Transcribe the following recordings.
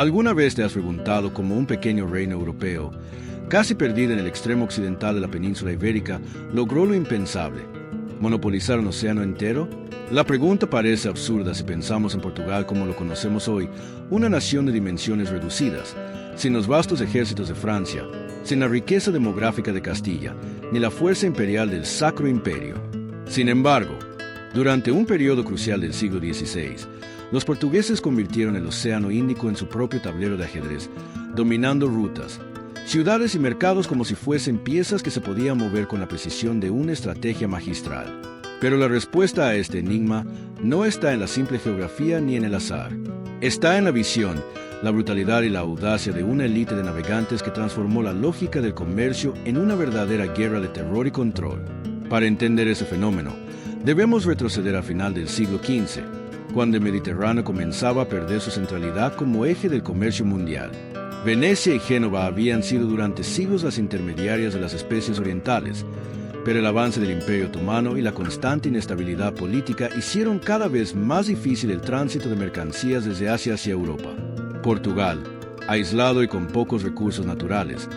¿Alguna vez te has preguntado cómo un pequeño reino europeo, casi perdido en el extremo occidental de la península ibérica, logró lo impensable? ¿Monopolizar un océano entero? La pregunta parece absurda si pensamos en Portugal como lo conocemos hoy, una nación de dimensiones reducidas, sin los vastos ejércitos de Francia, sin la riqueza demográfica de Castilla, ni la fuerza imperial del Sacro Imperio. Sin embargo, durante un periodo crucial del siglo XVI, los portugueses convirtieron el Océano Índico en su propio tablero de ajedrez, dominando rutas, ciudades y mercados como si fuesen piezas que se podían mover con la precisión de una estrategia magistral. Pero la respuesta a este enigma no está en la simple geografía ni en el azar. Está en la visión, la brutalidad y la audacia de una élite de navegantes que transformó la lógica del comercio en una verdadera guerra de terror y control. Para entender ese fenómeno, debemos retroceder al final del siglo XV, cuando el Mediterráneo comenzaba a perder su centralidad como eje del comercio mundial. Venecia y Génova habían sido durante siglos las intermediarias de las especies orientales, pero el avance del Imperio Otomano y la constante inestabilidad política hicieron cada vez más difícil el tránsito de mercancías desde Asia hacia Europa. Portugal, aislado y con pocos recursos naturales,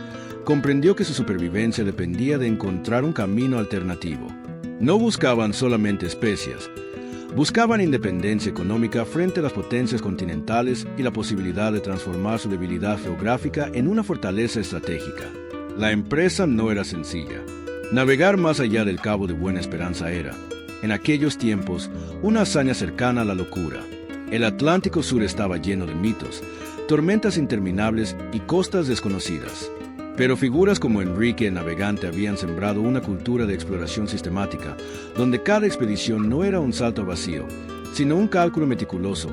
comprendió que su supervivencia dependía de encontrar un camino alternativo. No buscaban solamente especias, buscaban independencia económica frente a las potencias continentales y la posibilidad de transformar su debilidad geográfica en una fortaleza estratégica. La empresa no era sencilla. Navegar más allá del Cabo de Buena Esperanza era, en aquellos tiempos, una hazaña cercana a la locura. El Atlántico Sur estaba lleno de mitos, tormentas interminables y costas desconocidas. Pero figuras como Enrique el Navegante habían sembrado una cultura de exploración sistemática, donde cada expedición no era un salto al vacío, sino un cálculo meticuloso,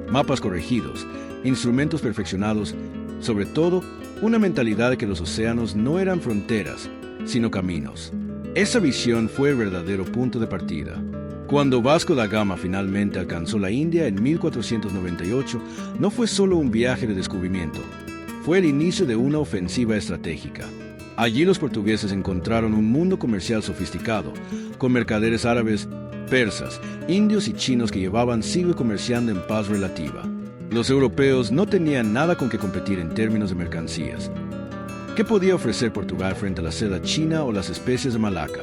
mapas corregidos, instrumentos perfeccionados, sobre todo, una mentalidad de que los océanos no eran fronteras, sino caminos. Esa visión fue el verdadero punto de partida. Cuando Vasco da Gama finalmente alcanzó la India en 1498, no fue solo un viaje de descubrimiento, fue el inicio de una ofensiva estratégica. Allí los portugueses encontraron un mundo comercial sofisticado, con mercaderes árabes, persas, indios y chinos que llevaban siglos comerciando en paz relativa. Los europeos no tenían nada con que competir en términos de mercancías. ¿Qué podía ofrecer Portugal frente a la seda china o las especies de Malaca?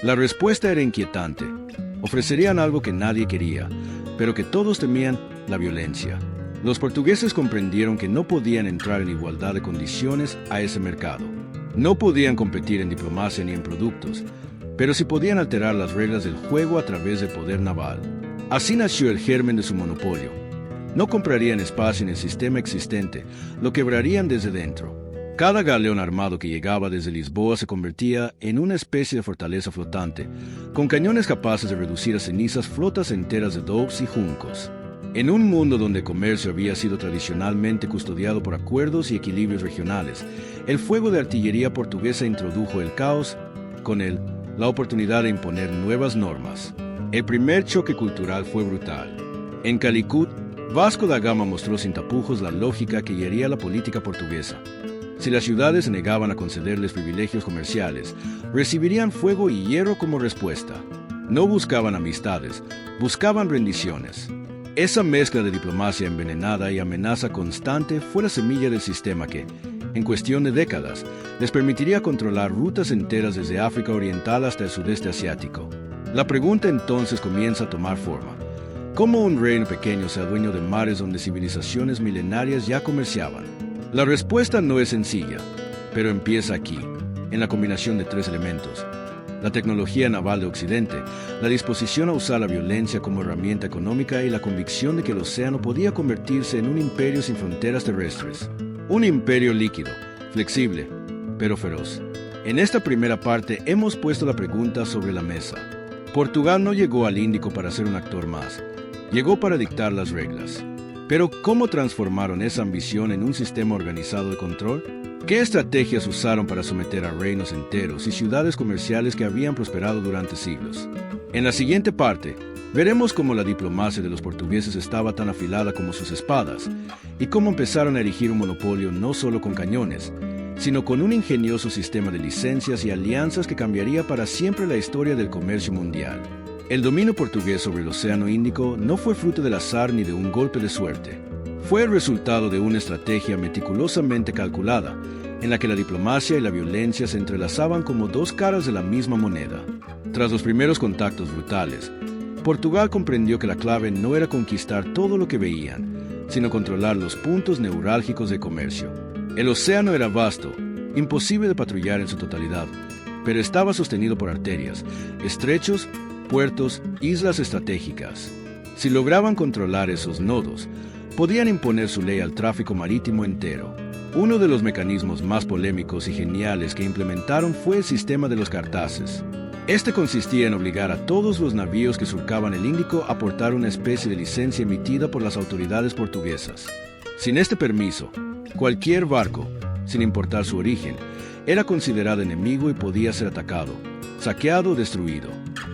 La respuesta era inquietante. Ofrecerían algo que nadie quería, pero que todos temían: la violencia. Los portugueses comprendieron que no podían entrar en igualdad de condiciones a ese mercado. No podían competir en diplomacia ni en productos, pero sí podían alterar las reglas del juego a través del poder naval. Así nació el germen de su monopolio. No comprarían espacio en el sistema existente, lo quebrarían desde dentro. Cada galeón armado que llegaba desde Lisboa se convertía en una especie de fortaleza flotante, con cañones capaces de reducir a cenizas flotas enteras de dobs y juncos. En un mundo donde el comercio había sido tradicionalmente custodiado por acuerdos y equilibrios regionales, el fuego de artillería portuguesa introdujo el caos, con él, la oportunidad de imponer nuevas normas. El primer choque cultural fue brutal. En Calicut, Vasco da Gama mostró sin tapujos la lógica que guiaría la política portuguesa. Si las ciudades se negaban a concederles privilegios comerciales, recibirían fuego y hierro como respuesta. No buscaban amistades, buscaban rendiciones. Esa mezcla de diplomacia envenenada y amenaza constante fue la semilla del sistema que, en cuestión de décadas, les permitiría controlar rutas enteras desde África Oriental hasta el sudeste asiático. La pregunta entonces comienza a tomar forma. ¿Cómo un reino pequeño sea dueño de mares donde civilizaciones milenarias ya comerciaban? La respuesta no es sencilla, pero empieza aquí, en la combinación de tres elementos: la tecnología naval de Occidente, la disposición a usar la violencia como herramienta económica y la convicción de que el océano podía convertirse en un imperio sin fronteras terrestres. Un imperio líquido, flexible, pero feroz. En esta primera parte hemos puesto la pregunta sobre la mesa. Portugal no llegó al Índico para ser un actor más, llegó para dictar las reglas. Pero ¿cómo transformaron esa ambición en un sistema organizado de control? ¿Qué estrategias usaron para someter a reinos enteros y ciudades comerciales que habían prosperado durante siglos? En la siguiente parte, veremos cómo la diplomacia de los portugueses estaba tan afilada como sus espadas, y cómo empezaron a erigir un monopolio no solo con cañones, sino con un ingenioso sistema de licencias y alianzas que cambiaría para siempre la historia del comercio mundial. El dominio portugués sobre el Océano Índico no fue fruto del azar ni de un golpe de suerte. Fue el resultado de una estrategia meticulosamente calculada, en la que la diplomacia y la violencia se entrelazaban como dos caras de la misma moneda. Tras los primeros contactos brutales, Portugal comprendió que la clave no era conquistar todo lo que veían, sino controlar los puntos neurálgicos de comercio. El océano era vasto, imposible de patrullar en su totalidad, pero estaba sostenido por arterias, estrechos, puertos, islas estratégicas. Si lograban controlar esos nodos, podían imponer su ley al tráfico marítimo entero. Uno de los mecanismos más polémicos y geniales que implementaron fue el sistema de los cartaces. Este consistía en obligar a todos los navíos que surcaban el Índico a portar una especie de licencia emitida por las autoridades portuguesas. Sin este permiso, cualquier barco, sin importar su origen, era considerado enemigo y podía ser atacado, saqueado o destruido.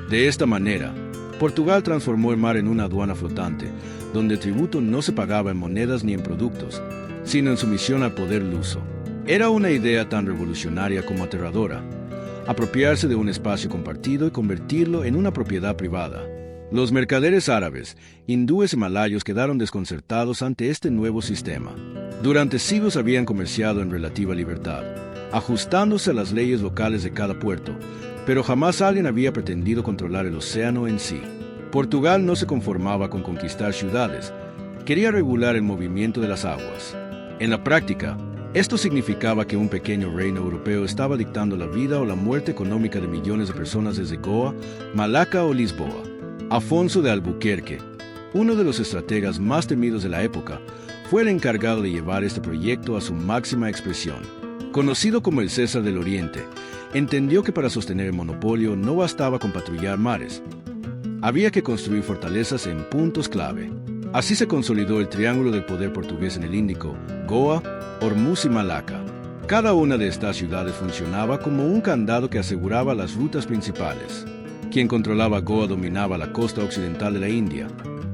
De esta manera, Portugal transformó el mar en una aduana flotante, donde el tributo no se pagaba en monedas ni en productos, sino en sumisión al poder luso. Era una idea tan revolucionaria como aterradora: apropiarse de un espacio compartido y convertirlo en una propiedad privada. Los mercaderes árabes, hindúes y malayos quedaron desconcertados ante este nuevo sistema. Durante siglos habían comerciado en relativa libertad, ajustándose a las leyes locales de cada puerto, pero jamás alguien había pretendido controlar el océano en sí. Portugal no se conformaba con conquistar ciudades, quería regular el movimiento de las aguas. En la práctica, esto significaba que un pequeño reino europeo estaba dictando la vida o la muerte económica de millones de personas desde Goa, Malaca o Lisboa. Afonso de Albuquerque, uno de los estrategas más temidos de la época, fue el encargado de llevar este proyecto a su máxima expresión. Conocido como el César del Oriente, entendió que para sostener el monopolio no bastaba con patrullar mares. Había que construir fortalezas en puntos clave. Así se consolidó el triángulo del poder portugués en el Índico: Goa, Hormuz y Malaca. Cada una de estas ciudades funcionaba como un candado que aseguraba las rutas principales. Quien controlaba Goa dominaba la costa occidental de la India.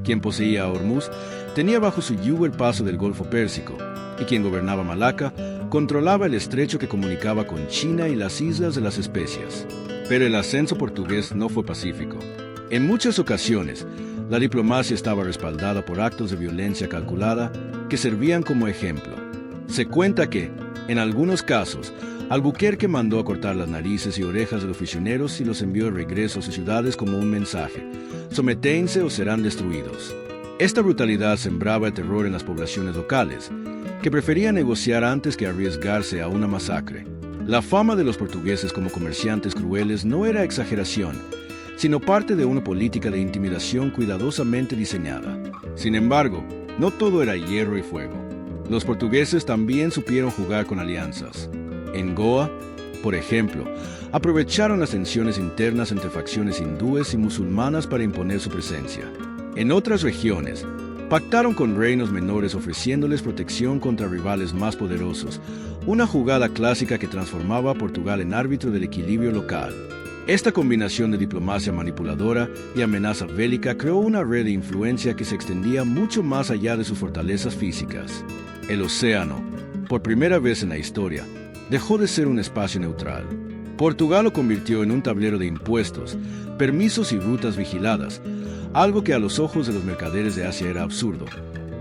Quien poseía Hormuz tenía bajo su yugo el paso del Golfo Pérsico, y quien gobernaba Malaca controlaba el estrecho que comunicaba con China y las Islas de las Especias. Pero el ascenso portugués no fue pacífico. En muchas ocasiones, la diplomacia estaba respaldada por actos de violencia calculada que servían como ejemplo. Se cuenta que, en algunos casos, Albuquerque mandó a cortar las narices y orejas de los prisioneros y los envió de regreso a sus ciudades como un mensaje: someténse o serán destruidos. Esta brutalidad sembraba el terror en las poblaciones locales, que preferían negociar antes que arriesgarse a una masacre. La fama de los portugueses como comerciantes crueles no era exageración, sino parte de una política de intimidación cuidadosamente diseñada. Sin embargo, no todo era hierro y fuego. Los portugueses también supieron jugar con alianzas. En Goa, por ejemplo, aprovecharon las tensiones internas entre facciones hindúes y musulmanas para imponer su presencia. En otras regiones, pactaron con reinos menores ofreciéndoles protección contra rivales más poderosos, una jugada clásica que transformaba a Portugal en árbitro del equilibrio local. Esta combinación de diplomacia manipuladora y amenaza bélica creó una red de influencia que se extendía mucho más allá de sus fortalezas físicas. El océano, por primera vez en la historia, dejó de ser un espacio neutral. Portugal lo convirtió en un tablero de impuestos, permisos y rutas vigiladas, algo que a los ojos de los mercaderes de Asia era absurdo,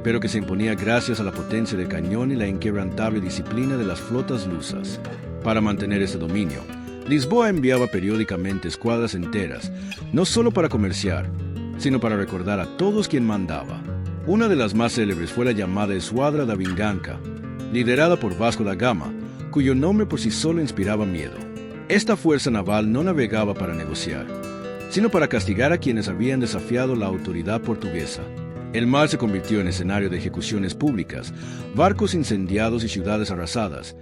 pero que se imponía gracias a la potencia del cañón y la inquebrantable disciplina de las flotas lusas. Para mantener este dominio, Lisboa enviaba periódicamente escuadras enteras, no solo para comerciar, sino para recordar a todos quien mandaba. Una de las más célebres fue la llamada Escuadra da Vingança, liderada por Vasco da Gama, cuyo nombre por sí solo inspiraba miedo. Esta fuerza naval no navegaba para negociar, sino para castigar a quienes habían desafiado la autoridad portuguesa. El mar se convirtió en escenario de ejecuciones públicas, barcos incendiados y ciudades arrasadas,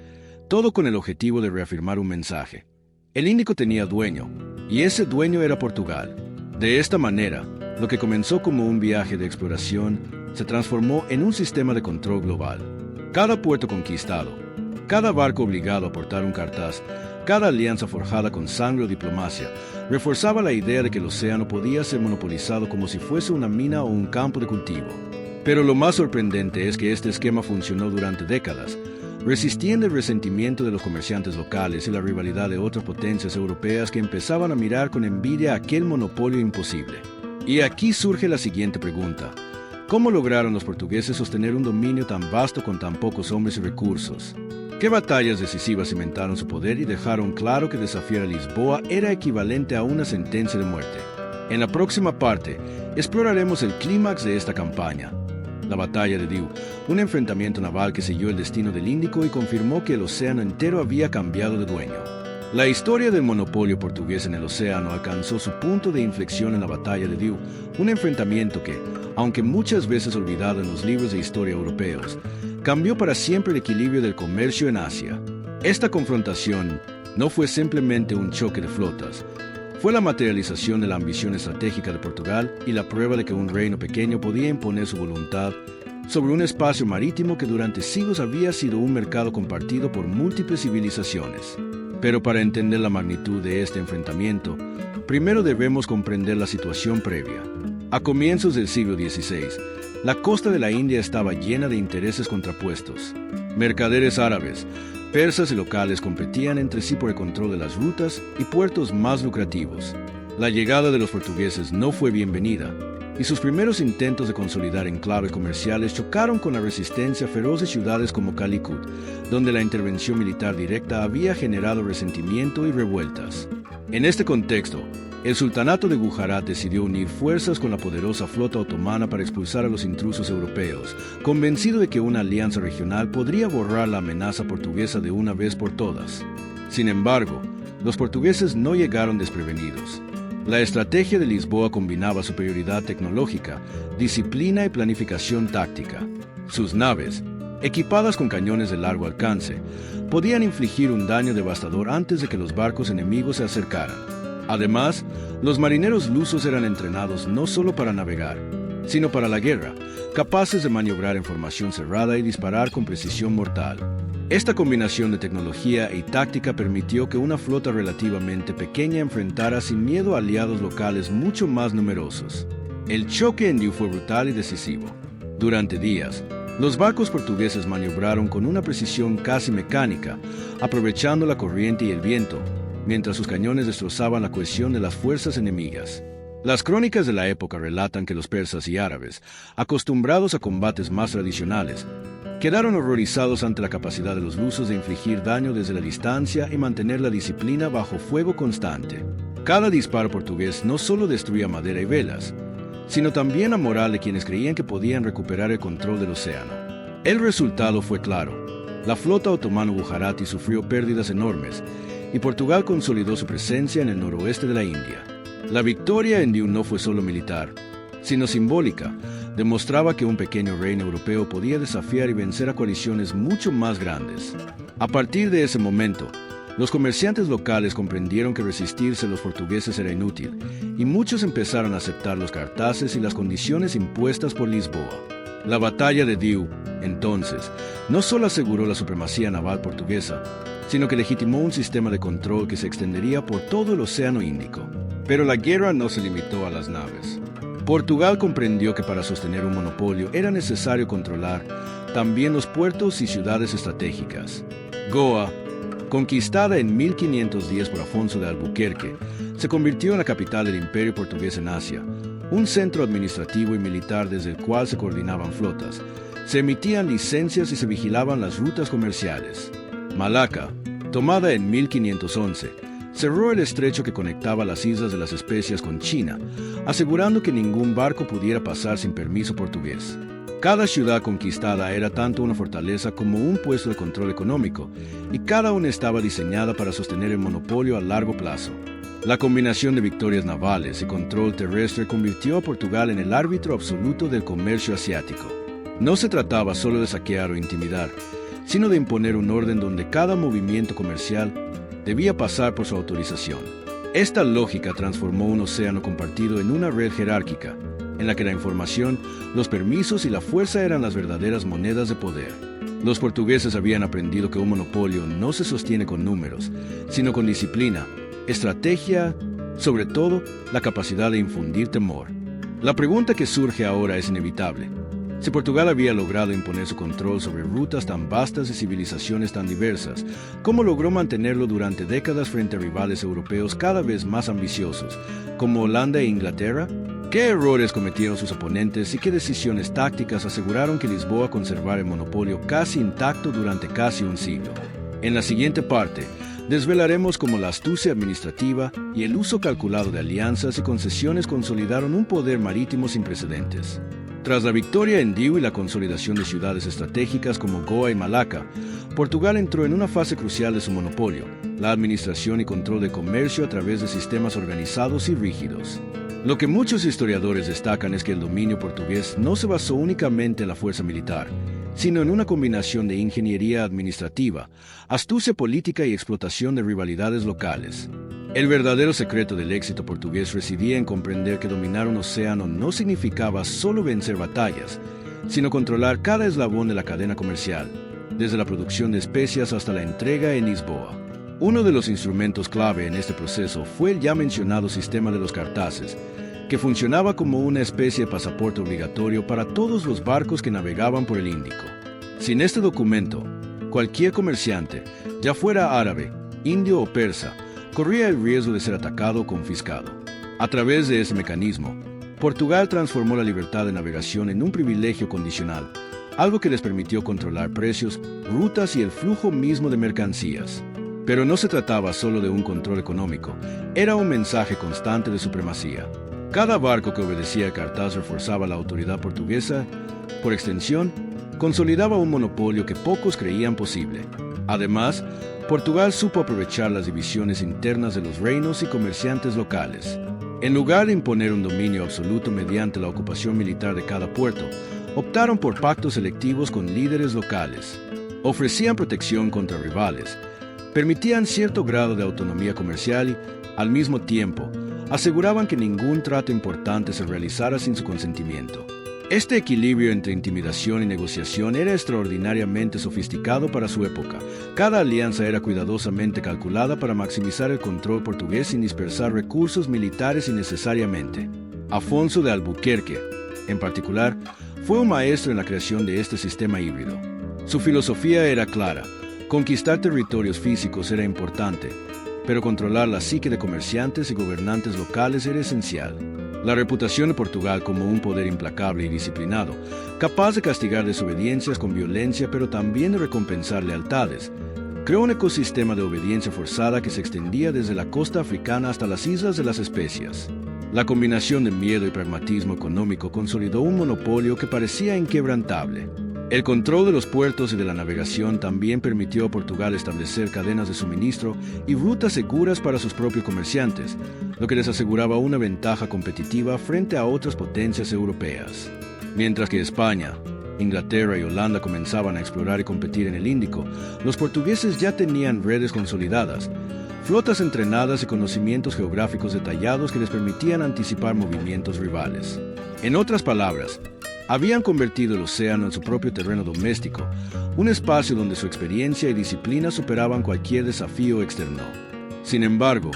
todo con el objetivo de reafirmar un mensaje. El Índico tenía dueño, y ese dueño era Portugal. De esta manera, lo que comenzó como un viaje de exploración se transformó en un sistema de control global. Cada puerto conquistado, cada barco obligado a portar un cartaz, cada alianza forjada con sangre o diplomacia, reforzaba la idea de que el océano podía ser monopolizado como si fuese una mina o un campo de cultivo. Pero lo más sorprendente es que este esquema funcionó durante décadas, resistiendo el resentimiento de los comerciantes locales y la rivalidad de otras potencias europeas que empezaban a mirar con envidia aquel monopolio imposible. Y aquí surge la siguiente pregunta: ¿Cómo lograron los portugueses sostener un dominio tan vasto con tan pocos hombres y recursos? ¿Qué batallas decisivas cimentaron su poder y dejaron claro que desafiar a Lisboa era equivalente a una sentencia de muerte? En la próxima parte, exploraremos el clímax de esta campaña, la Batalla de Diu, un enfrentamiento naval que selló el destino del Índico y confirmó que el océano entero había cambiado de dueño. La historia del monopolio portugués en el océano alcanzó su punto de inflexión en la Batalla de Diu, un enfrentamiento que, aunque muchas veces olvidado en los libros de historia europeos, cambió para siempre el equilibrio del comercio en Asia. Esta confrontación no fue simplemente un choque de flotas, fue la materialización de la ambición estratégica de Portugal y la prueba de que un reino pequeño podía imponer su voluntad sobre un espacio marítimo que durante siglos había sido un mercado compartido por múltiples civilizaciones. Pero para entender la magnitud de este enfrentamiento, primero debemos comprender la situación previa. A comienzos del siglo XVI, la costa de la India estaba llena de intereses contrapuestos. Mercaderes árabes, persas y locales competían entre sí por el control de las rutas y puertos más lucrativos. La llegada de los portugueses no fue bienvenida, y sus primeros intentos de consolidar enclaves comerciales chocaron con la resistencia feroz de ciudades como Calicut, donde la intervención militar directa había generado resentimiento y revueltas. En este contexto, el sultanato de Gujarat decidió unir fuerzas con la poderosa flota otomana para expulsar a los intrusos europeos, convencido de que una alianza regional podría borrar la amenaza portuguesa de una vez por todas. Sin embargo, los portugueses no llegaron desprevenidos. La estrategia de Lisboa combinaba superioridad tecnológica, disciplina y planificación táctica. Sus naves, equipadas con cañones de largo alcance, podían infligir un daño devastador antes de que los barcos enemigos se acercaran. Además, los marineros lusos eran entrenados no solo para navegar, sino para la guerra, capaces de maniobrar en formación cerrada y disparar con precisión mortal. Esta combinación de tecnología y táctica permitió que una flota relativamente pequeña enfrentara sin miedo a aliados locales mucho más numerosos. El choque en Diu fue brutal y decisivo. Durante días, los barcos portugueses maniobraron con una precisión casi mecánica, aprovechando la corriente y el viento, mientras sus cañones destrozaban la cohesión de las fuerzas enemigas. Las crónicas de la época relatan que los persas y árabes, acostumbrados a combates más tradicionales, quedaron horrorizados ante la capacidad de los lusos de infligir daño desde la distancia y mantener la disciplina bajo fuego constante. Cada disparo portugués no solo destruía madera y velas, sino también la moral de quienes creían que podían recuperar el control del océano. El resultado fue claro. La flota otomano-gujarati sufrió pérdidas enormes, y Portugal consolidó su presencia en el noroeste de la India. La victoria en Diu no fue solo militar, sino simbólica. Demostraba que un pequeño reino europeo podía desafiar y vencer a coaliciones mucho más grandes. A partir de ese momento, los comerciantes locales comprendieron que resistirse a los portugueses era inútil, y muchos empezaron a aceptar los cartaces y las condiciones impuestas por Lisboa. La batalla de Diu, entonces, no solo aseguró la supremacía naval portuguesa, sino que legitimó un sistema de control que se extendería por todo el Océano Índico. Pero la guerra no se limitó a las naves. Portugal comprendió que para sostener un monopolio era necesario controlar también los puertos y ciudades estratégicas. Goa, conquistada en 1510 por Afonso de Albuquerque, se convirtió en la capital del Imperio Portugués en Asia, un centro administrativo y militar desde el cual se coordinaban flotas, se emitían licencias y se vigilaban las rutas comerciales. Malaca, tomada en 1511, cerró el estrecho que conectaba las Islas de las Especias con China, asegurando que ningún barco pudiera pasar sin permiso portugués. Cada ciudad conquistada era tanto una fortaleza como un puesto de control económico, y cada una estaba diseñada para sostener el monopolio a largo plazo. La combinación de victorias navales y control terrestre convirtió a Portugal en el árbitro absoluto del comercio asiático. No se trataba solo de saquear o intimidar, sino de imponer un orden donde cada movimiento comercial debía pasar por su autorización. Esta lógica transformó un océano compartido en una red jerárquica, en la que la información, los permisos y la fuerza eran las verdaderas monedas de poder. Los portugueses habían aprendido que un monopolio no se sostiene con números, sino con disciplina, estrategia, sobre todo la capacidad de infundir temor. La pregunta que surge ahora es inevitable. Si Portugal había logrado imponer su control sobre rutas tan vastas y civilizaciones tan diversas, ¿cómo logró mantenerlo durante décadas frente a rivales europeos cada vez más ambiciosos, como Holanda e Inglaterra? ¿Qué errores cometieron sus oponentes y qué decisiones tácticas aseguraron que Lisboa conservara el monopolio casi intacto durante casi un siglo? En la siguiente parte, desvelaremos cómo la astucia administrativa y el uso calculado de alianzas y concesiones consolidaron un poder marítimo sin precedentes. Tras la victoria en Diu y la consolidación de ciudades estratégicas como Goa y Malaca, Portugal entró en una fase crucial de su monopolio, la administración y control de comercio a través de sistemas organizados y rígidos. Lo que muchos historiadores destacan es que el dominio portugués no se basó únicamente en la fuerza militar, sino en una combinación de ingeniería administrativa, astucia política y explotación de rivalidades locales. El verdadero secreto del éxito portugués residía en comprender que dominar un océano no significaba solo vencer batallas, sino controlar cada eslabón de la cadena comercial, desde la producción de especias hasta la entrega en Lisboa. Uno de los instrumentos clave en este proceso fue el ya mencionado sistema de los cartaces, que funcionaba como una especie de pasaporte obligatorio para todos los barcos que navegaban por el Índico. Sin este documento, cualquier comerciante, ya fuera árabe, indio o persa, corría el riesgo de ser atacado o confiscado. A través de ese mecanismo, Portugal transformó la libertad de navegación en un privilegio condicional, algo que les permitió controlar precios, rutas y el flujo mismo de mercancías. Pero no se trataba solo de un control económico, era un mensaje constante de supremacía. Cada barco que obedecía el cartaz reforzaba la autoridad portuguesa, por extensión, consolidaba un monopolio que pocos creían posible. Además, Portugal supo aprovechar las divisiones internas de los reinos y comerciantes locales. En lugar de imponer un dominio absoluto mediante la ocupación militar de cada puerto, optaron por pactos selectivos con líderes locales. Ofrecían protección contra rivales, permitían cierto grado de autonomía comercial y, al mismo tiempo, aseguraban que ningún trato importante se realizara sin su consentimiento. Este equilibrio entre intimidación y negociación era extraordinariamente sofisticado para su época. Cada alianza era cuidadosamente calculada para maximizar el control portugués sin dispersar recursos militares innecesariamente. Afonso de Albuquerque, en particular, fue un maestro en la creación de este sistema híbrido. Su filosofía era clara: conquistar territorios físicos era importante, pero controlar la psique de comerciantes y gobernantes locales era esencial. La reputación de Portugal como un poder implacable y disciplinado, capaz de castigar desobediencias con violencia pero también de recompensar lealtades, creó un ecosistema de obediencia forzada que se extendía desde la costa africana hasta las Islas de las Especias. La combinación de miedo y pragmatismo económico consolidó un monopolio que parecía inquebrantable. El control de los puertos y de la navegación también permitió a Portugal establecer cadenas de suministro y rutas seguras para sus propios comerciantes, lo que les aseguraba una ventaja competitiva frente a otras potencias europeas. Mientras que España, Inglaterra y Holanda comenzaban a explorar y competir en el Índico, los portugueses ya tenían redes consolidadas, flotas entrenadas y conocimientos geográficos detallados que les permitían anticipar movimientos rivales. En otras palabras, habían convertido el océano en su propio terreno doméstico, un espacio donde su experiencia y disciplina superaban cualquier desafío externo. Sin embargo,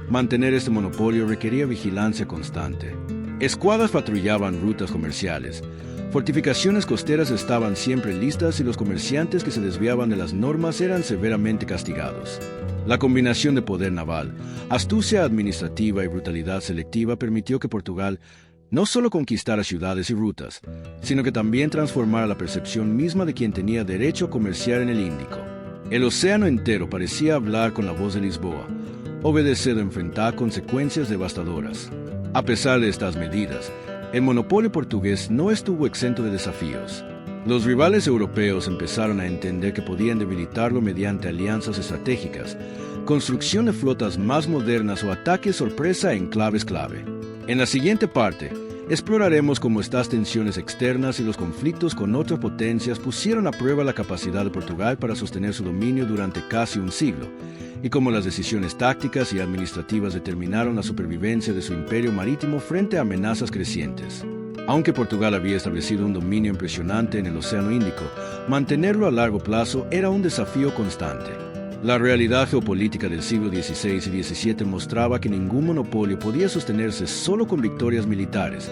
mantener este monopolio requería vigilancia constante. Escuadras patrullaban rutas comerciales, fortificaciones costeras estaban siempre listas y los comerciantes que se desviaban de las normas eran severamente castigados. La combinación de poder naval, astucia administrativa y brutalidad selectiva permitió que Portugal no solo conquistara ciudades y rutas, sino que también transformara la percepción misma de quien tenía derecho a comerciar en el Índico. El océano entero parecía hablar con la voz de Lisboa, obedecer o enfrentar consecuencias devastadoras. A pesar de estas medidas, el monopolio portugués no estuvo exento de desafíos. Los rivales europeos empezaron a entender que podían debilitarlo mediante alianzas estratégicas, construcción de flotas más modernas o ataques sorpresa en enclaves clave. En la siguiente parte, exploraremos cómo estas tensiones externas y los conflictos con otras potencias pusieron a prueba la capacidad de Portugal para sostener su dominio durante casi un siglo, y cómo las decisiones tácticas y administrativas determinaron la supervivencia de su imperio marítimo frente a amenazas crecientes. Aunque Portugal había establecido un dominio impresionante en el Océano Índico, mantenerlo a largo plazo era un desafío constante. La realidad geopolítica del siglo XVI y XVII mostraba que ningún monopolio podía sostenerse solo con victorias militares.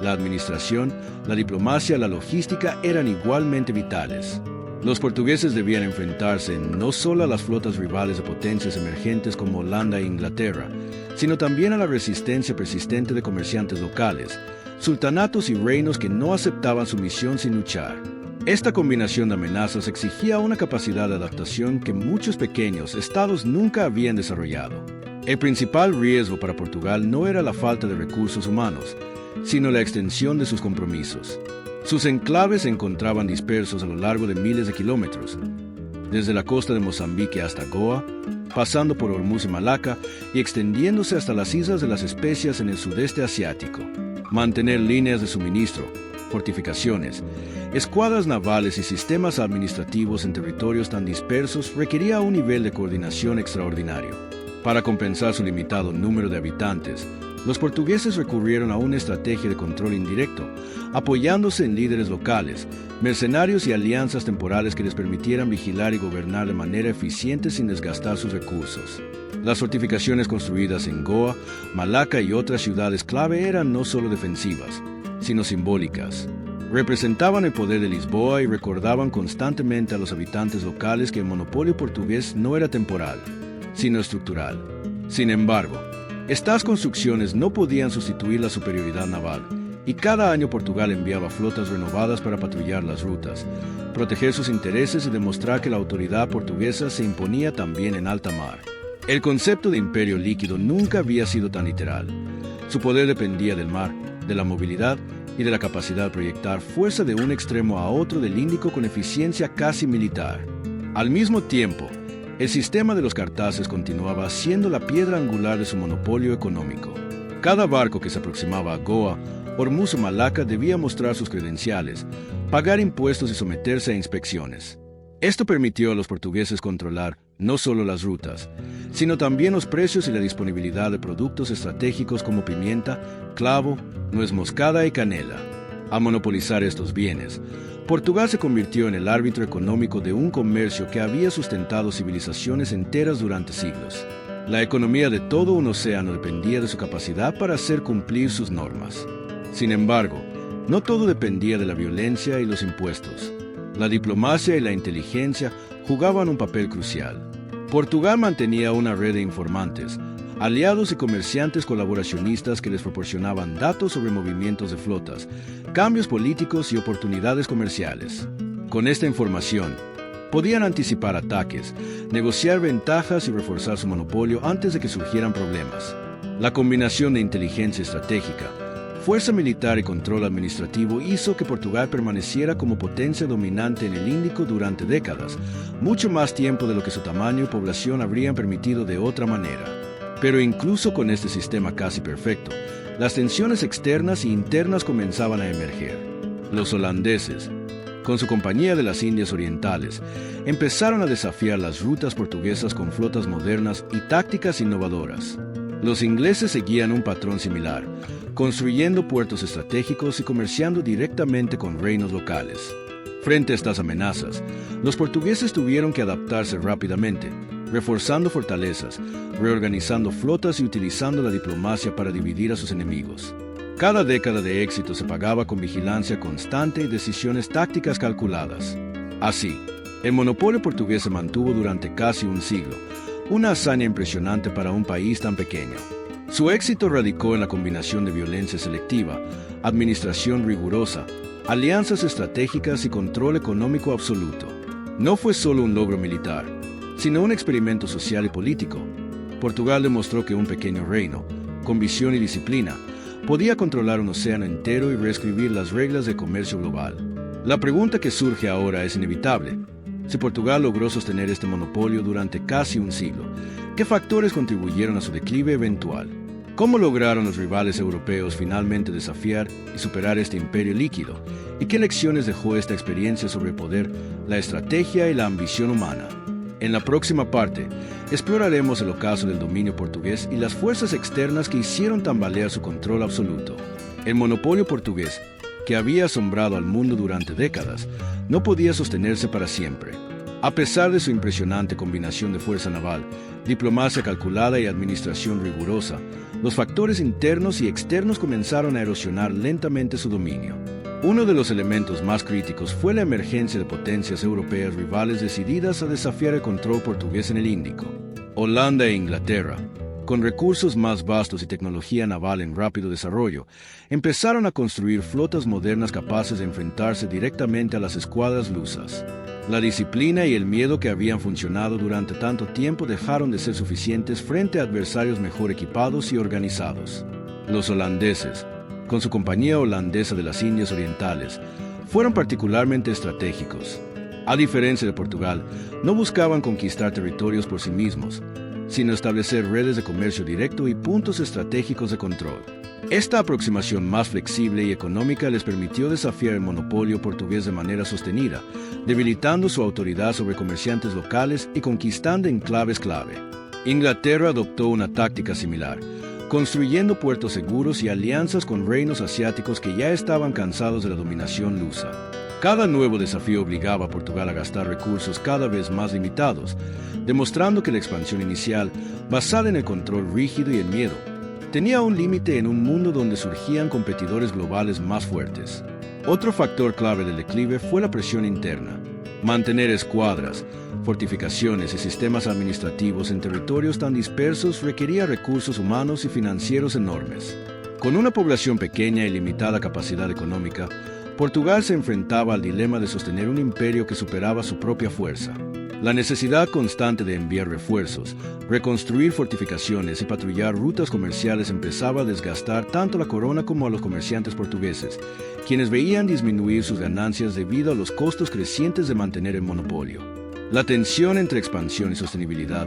La administración, la diplomacia y la logística eran igualmente vitales. Los portugueses debían enfrentarse no solo a las flotas rivales de potencias emergentes como Holanda e Inglaterra, sino también a la resistencia persistente de comerciantes locales, sultanatos y reinos que no aceptaban su misión sin luchar. Esta combinación de amenazas exigía una capacidad de adaptación que muchos pequeños estados nunca habían desarrollado. El principal riesgo para Portugal no era la falta de recursos humanos, sino la extensión de sus compromisos. Sus enclaves se encontraban dispersos a lo largo de miles de kilómetros, desde la costa de Mozambique hasta Goa, pasando por Hormuz y Malaca y extendiéndose hasta las Islas de las Especias en el sudeste asiático. Mantener líneas de suministro, fortificaciones, escuadras navales y sistemas administrativos en territorios tan dispersos requería un nivel de coordinación extraordinario. Para compensar su limitado número de habitantes, los portugueses recurrieron a una estrategia de control indirecto, apoyándose en líderes locales, mercenarios y alianzas temporales que les permitieran vigilar y gobernar de manera eficiente sin desgastar sus recursos. Las fortificaciones construidas en Goa, Malaca y otras ciudades clave eran no solo defensivas, sino simbólicas. Representaban el poder de Lisboa y recordaban constantemente a los habitantes locales que el monopolio portugués no era temporal, sino estructural. Sin embargo, estas construcciones no podían sustituir la superioridad naval, y cada año Portugal enviaba flotas renovadas para patrullar las rutas, proteger sus intereses y demostrar que la autoridad portuguesa se imponía también en alta mar. El concepto de imperio líquido nunca había sido tan literal. Su poder dependía del mar, de la movilidad y de la capacidad de proyectar fuerza de un extremo a otro del Índico con eficiencia casi militar. Al mismo tiempo, el sistema de los cartaces continuaba siendo la piedra angular de su monopolio económico. Cada barco que se aproximaba a Goa, Hormuz o Malaca debía mostrar sus credenciales, pagar impuestos y someterse a inspecciones. Esto permitió a los portugueses controlar no solo las rutas, sino también los precios y la disponibilidad de productos estratégicos como pimienta, clavo, nuez moscada y canela. Al monopolizar estos bienes, Portugal se convirtió en el árbitro económico de un comercio que había sustentado civilizaciones enteras durante siglos. La economía de todo un océano dependía de su capacidad para hacer cumplir sus normas. Sin embargo, no todo dependía de la violencia y los impuestos. La diplomacia y la inteligencia jugaban un papel crucial. Portugal mantenía una red de informantes, aliados y comerciantes colaboracionistas que les proporcionaban datos sobre movimientos de flotas, cambios políticos y oportunidades comerciales. Con esta información, podían anticipar ataques, negociar ventajas y reforzar su monopolio antes de que surgieran problemas. La combinación de inteligencia estratégica, fuerza militar y control administrativo hizo que Portugal permaneciera como potencia dominante en el Índico durante décadas, mucho más tiempo de lo que su tamaño y población habrían permitido de otra manera. Pero incluso con este sistema casi perfecto, las tensiones externas e internas comenzaban a emerger. Los holandeses, con su Compañía de las Indias Orientales, empezaron a desafiar las rutas portuguesas con flotas modernas y tácticas innovadoras. Los ingleses seguían un patrón similar, construyendo puertos estratégicos y comerciando directamente con reinos locales. Frente a estas amenazas, los portugueses tuvieron que adaptarse rápidamente, reforzando fortalezas, reorganizando flotas y utilizando la diplomacia para dividir a sus enemigos. Cada década de éxito se pagaba con vigilancia constante y decisiones tácticas calculadas. Así, el monopolio portugués se mantuvo durante casi un siglo, una hazaña impresionante para un país tan pequeño. Su éxito radicó en la combinación de violencia selectiva, administración rigurosa, alianzas estratégicas y control económico absoluto. No fue solo un logro militar, sino un experimento social y político. Portugal demostró que un pequeño reino, con visión y disciplina, podía controlar un océano entero y reescribir las reglas de comercio global. La pregunta que surge ahora es inevitable. Si Portugal logró sostener este monopolio durante casi un siglo, ¿qué factores contribuyeron a su declive eventual? ¿Cómo lograron los rivales europeos finalmente desafiar y superar este imperio líquido? ¿Y qué lecciones dejó esta experiencia sobre el poder, la estrategia y la ambición humana? En la próxima parte, exploraremos el ocaso del dominio portugués y las fuerzas externas que hicieron tambalear su control absoluto. El monopolio portugués, que había asombrado al mundo durante décadas, no podía sostenerse para siempre. A pesar de su impresionante combinación de fuerza naval, diplomacia calculada y administración rigurosa, los factores internos y externos comenzaron a erosionar lentamente su dominio. Uno de los elementos más críticos fue la emergencia de potencias europeas rivales decididas a desafiar el control portugués en el Índico. Holanda e Inglaterra, con recursos más vastos y tecnología naval en rápido desarrollo, empezaron a construir flotas modernas capaces de enfrentarse directamente a las escuadras lusas. La disciplina y el miedo que habían funcionado durante tanto tiempo dejaron de ser suficientes frente a adversarios mejor equipados y organizados. Los holandeses, con su Compañía Holandesa de las Indias Orientales, fueron particularmente estratégicos. A diferencia de Portugal, no buscaban conquistar territorios por sí mismos, sino establecer redes de comercio directo y puntos estratégicos de control. Esta aproximación más flexible y económica les permitió desafiar el monopolio portugués de manera sostenida, debilitando su autoridad sobre comerciantes locales y conquistando enclaves clave. Inglaterra adoptó una táctica similar, construyendo puertos seguros y alianzas con reinos asiáticos que ya estaban cansados de la dominación lusa. Cada nuevo desafío obligaba a Portugal a gastar recursos cada vez más limitados, demostrando que la expansión inicial, basada en el control rígido y el miedo, tenía un límite en un mundo donde surgían competidores globales más fuertes. Otro factor clave del declive fue la presión interna. Mantener escuadras, fortificaciones y sistemas administrativos en territorios tan dispersos requería recursos humanos y financieros enormes. Con una población pequeña y limitada capacidad económica, Portugal se enfrentaba al dilema de sostener un imperio que superaba su propia fuerza. La necesidad constante de enviar refuerzos, reconstruir fortificaciones y patrullar rutas comerciales empezaba a desgastar tanto a la corona como a los comerciantes portugueses, quienes veían disminuir sus ganancias debido a los costos crecientes de mantener el monopolio. La tensión entre expansión y sostenibilidad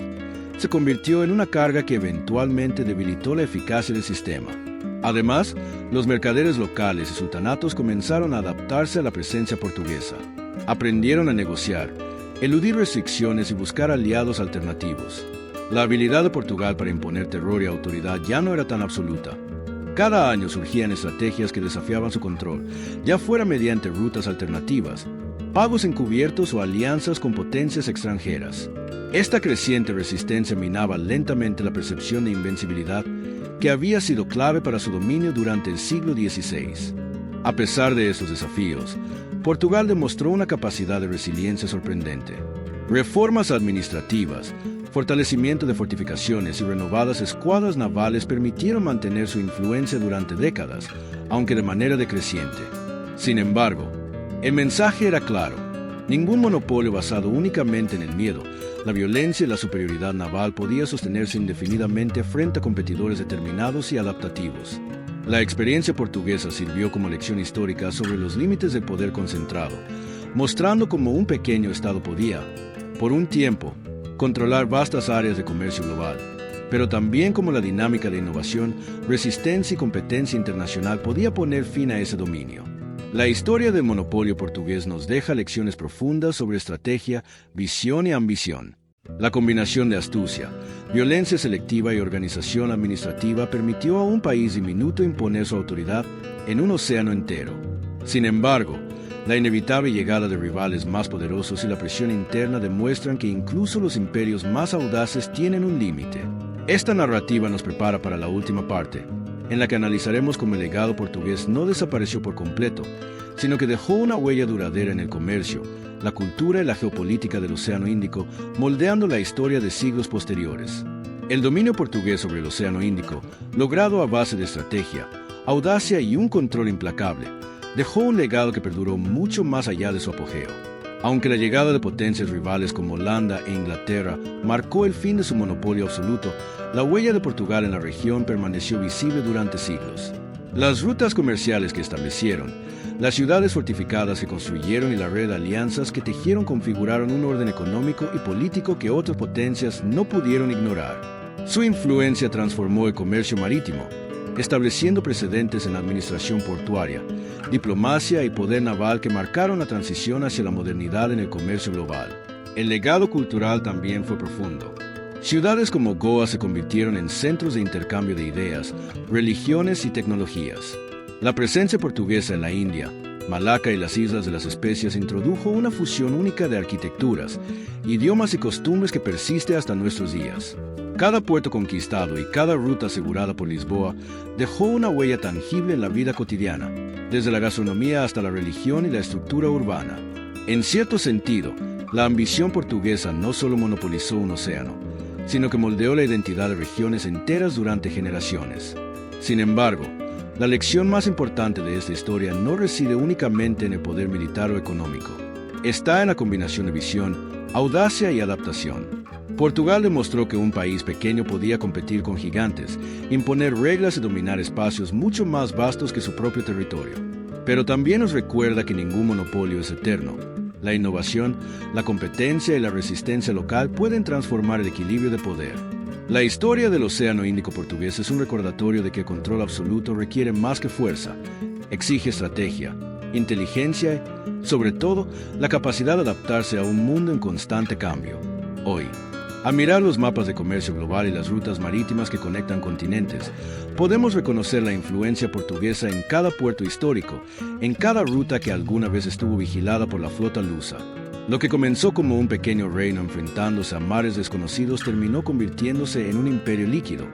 se convirtió en una carga que eventualmente debilitó la eficacia del sistema. Además, los mercaderes locales y sultanatos comenzaron a adaptarse a la presencia portuguesa. Aprendieron a negociar, eludir restricciones y buscar aliados alternativos. La habilidad de Portugal para imponer terror y autoridad ya no era tan absoluta. Cada año surgían estrategias que desafiaban su control, ya fuera mediante rutas alternativas, pagos encubiertos o alianzas con potencias extranjeras. Esta creciente resistencia minaba lentamente la percepción de invencibilidad que había sido clave para su dominio durante el siglo XVI. A pesar de estos desafíos, Portugal demostró una capacidad de resiliencia sorprendente. Reformas administrativas, fortalecimiento de fortificaciones y renovadas escuadras navales permitieron mantener su influencia durante décadas, aunque de manera decreciente. Sin embargo, el mensaje era claro: ningún monopolio basado únicamente en el miedo, la violencia y la superioridad naval podía sostenerse indefinidamente frente a competidores determinados y adaptativos. La experiencia portuguesa sirvió como lección histórica sobre los límites del poder concentrado, mostrando cómo un pequeño estado podía, por un tiempo, controlar vastas áreas de comercio global, pero también cómo la dinámica de innovación, resistencia y competencia internacional podía poner fin a ese dominio. La historia del monopolio portugués nos deja lecciones profundas sobre estrategia, visión y ambición. La combinación de astucia, violencia selectiva y organización administrativa permitió a un país diminuto imponer su autoridad en un océano entero. Sin embargo, la inevitable llegada de rivales más poderosos y la presión interna demuestran que incluso los imperios más audaces tienen un límite. Esta narrativa nos prepara para la última parte, en la que analizaremos cómo el legado portugués no desapareció por completo, sino que dejó una huella duradera en el comercio, la cultura y la geopolítica del Océano Índico, moldeando la historia de siglos posteriores. El dominio portugués sobre el Océano Índico, logrado a base de estrategia, audacia y un control implacable, dejó un legado que perduró mucho más allá de su apogeo. Aunque la llegada de potencias rivales como Holanda e Inglaterra marcó el fin de su monopolio absoluto, la huella de Portugal en la región permaneció visible durante siglos. Las rutas comerciales que establecieron, las ciudades fortificadas que construyeron y la red de alianzas que tejieron configuraron un orden económico y político que otras potencias no pudieron ignorar. Su influencia transformó el comercio marítimo, estableciendo precedentes en la administración portuaria, diplomacia y poder naval que marcaron la transición hacia la modernidad en el comercio global. El legado cultural también fue profundo. Ciudades como Goa se convirtieron en centros de intercambio de ideas, religiones y tecnologías. La presencia portuguesa en la India, Malaca y las Islas de las Especias introdujo una fusión única de arquitecturas, idiomas y costumbres que persiste hasta nuestros días. Cada puerto conquistado y cada ruta asegurada por Lisboa dejó una huella tangible en la vida cotidiana, desde la gastronomía hasta la religión y la estructura urbana. En cierto sentido, la ambición portuguesa no solo monopolizó un océano, sino que moldeó la identidad de regiones enteras durante generaciones. Sin embargo, la lección más importante de esta historia no reside únicamente en el poder militar o económico. Está en la combinación de visión, audacia y adaptación. Portugal demostró que un país pequeño podía competir con gigantes, imponer reglas y dominar espacios mucho más vastos que su propio territorio. Pero también nos recuerda que ningún monopolio es eterno. La innovación, la competencia y la resistencia local pueden transformar el equilibrio de poder. La historia del Océano Índico portugués es un recordatorio de que el control absoluto requiere más que fuerza, exige estrategia, inteligencia y, sobre todo, la capacidad de adaptarse a un mundo en constante cambio. Hoy, al mirar los mapas de comercio global y las rutas marítimas que conectan continentes, podemos reconocer la influencia portuguesa en cada puerto histórico, en cada ruta que alguna vez estuvo vigilada por la flota lusa. Lo que comenzó como un pequeño reino enfrentándose a mares desconocidos terminó convirtiéndose en un imperio líquido,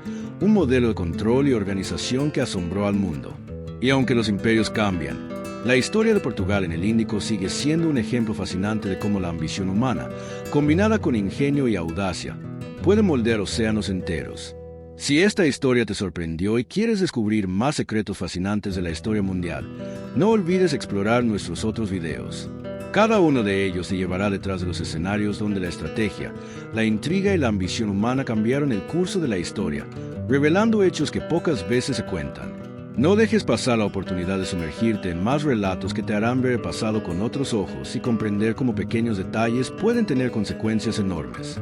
un modelo de control y organización que asombró al mundo. Y aunque los imperios cambian, la historia de Portugal en el Índico sigue siendo un ejemplo fascinante de cómo la ambición humana, combinada con ingenio y audacia, puede moldear océanos enteros. Si esta historia te sorprendió y quieres descubrir más secretos fascinantes de la historia mundial, no olvides explorar nuestros otros videos. Cada uno de ellos te llevará detrás de los escenarios donde la estrategia, la intriga y la ambición humana cambiaron el curso de la historia, revelando hechos que pocas veces se cuentan. No dejes pasar la oportunidad de sumergirte en más relatos que te harán ver el pasado con otros ojos y comprender cómo pequeños detalles pueden tener consecuencias enormes.